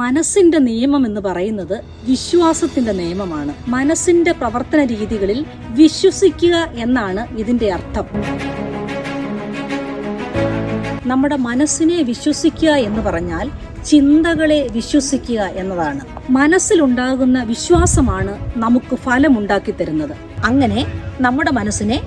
മനസ്സിന്റെ നിയമം എന്ന് പറയുന്നത് വിശ്വാസത്തിന്റെ നിയമമാണ്. മനസ്സിന്റെ പ്രവർത്തന രീതികളിൽ വിശ്വസിക്കുക എന്നാണ് ഇതിന്റെ അർത്ഥം. നമ്മുടെ മനസ്സിനെ വിശ്വസിക്കുക എന്ന് പറഞ്ഞാൽ ചിന്തകളെ വിശ്വസിക്കുക എന്നതാണ്. മനസ്സിലുണ്ടാകുന്ന വിശ്വാസമാണ് നമുക്ക് ഫലമുണ്ടാക്കി തരുന്നത്. അങ്ങനെ നമ്മുടെ മനസ്സിനെ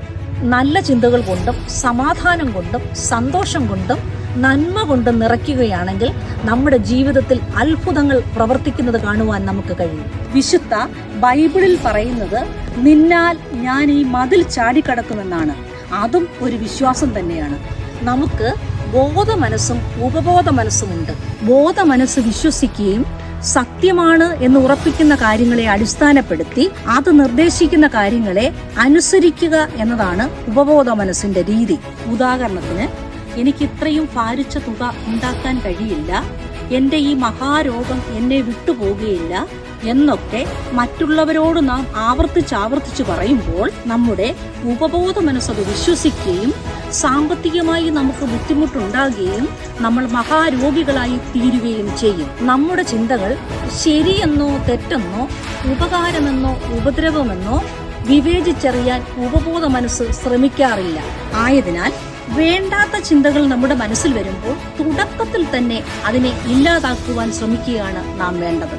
നല്ല ചിന്തകൾ കൊണ്ടും സമാധാനം കൊണ്ടും സന്തോഷം കൊണ്ടും നന്മ കൊണ്ടും നിറയ്ക്കുകയാണെങ്കിൽ നമ്മുടെ ജീവിതത്തിൽ അത്ഭുതങ്ങൾ പ്രവർത്തിക്കുന്നത് കാണുവാൻ നമുക്ക് കഴിയും. വിശുദ്ധ ബൈബിളിൽ പറയുന്നത് നിന്നാൽ ഞാൻ ഈ മതിൽ ചാടിക്കടക്കുമെന്നാണ്. അതും ഒരു വിശ്വാസം തന്നെയാണ്. നമുക്ക് ബോധ മനസ്സും ഉപബോധ മനസ്സുമുണ്ട്. ബോധ മനസ്സ് വിശ്വസിക്കുകയും സത്യമാണ് എന്ന് ഉറപ്പിക്കുന്ന കാര്യങ്ങളെ അടിസ്ഥാനപ്പെടുത്തി അത് നിർദ്ദേശിക്കുന്ന കാര്യങ്ങളെ അനുസരിക്കുക എന്നതാണ് ഉപബോധ മനസ്സിന്റെ രീതി. ഉദാഹരണത്തിന്, എനിക്ക് ഇത്രയും ഭാരിച്ച തുക ഉണ്ടാക്കാൻ കഴിയില്ല, എൻ്റെ ഈ മഹാരോഗം എന്നെ വിട്ടുപോകുകയില്ല എന്നൊക്കെ മറ്റുള്ളവരോട് നാം ആവർത്തിച്ച് പറയുമ്പോൾ നമ്മുടെ ഉപബോധ മനസ്സത് വിശ്വസിക്കുകയും സാമ്പത്തികമായി നമുക്ക് ബുദ്ധിമുട്ടുണ്ടാകുകയും നമ്മൾ മഹാരോഗികളായി തീരുകയും ചെയ്യും. നമ്മുടെ ചിന്തകൾ ശരിയെന്നോ തെറ്റെന്നോ ഉപകാരമെന്നോ ഉപദ്രവമെന്നോ വിവേചിച്ചറിയാൻ ഉപബോധ മനസ്സ് ശ്രമിക്കാറില്ല. ആയതിനാൽ വേണ്ടാത്ത ചിന്തകൾ നമ്മുടെ മനസ്സിൽ വരുമ്പോൾ തുടക്കത്തിൽ തന്നെ അതിനെ ഇല്ലാതാക്കുവാൻ ശ്രമിക്കുകയാണ് നാം വേണ്ടത്.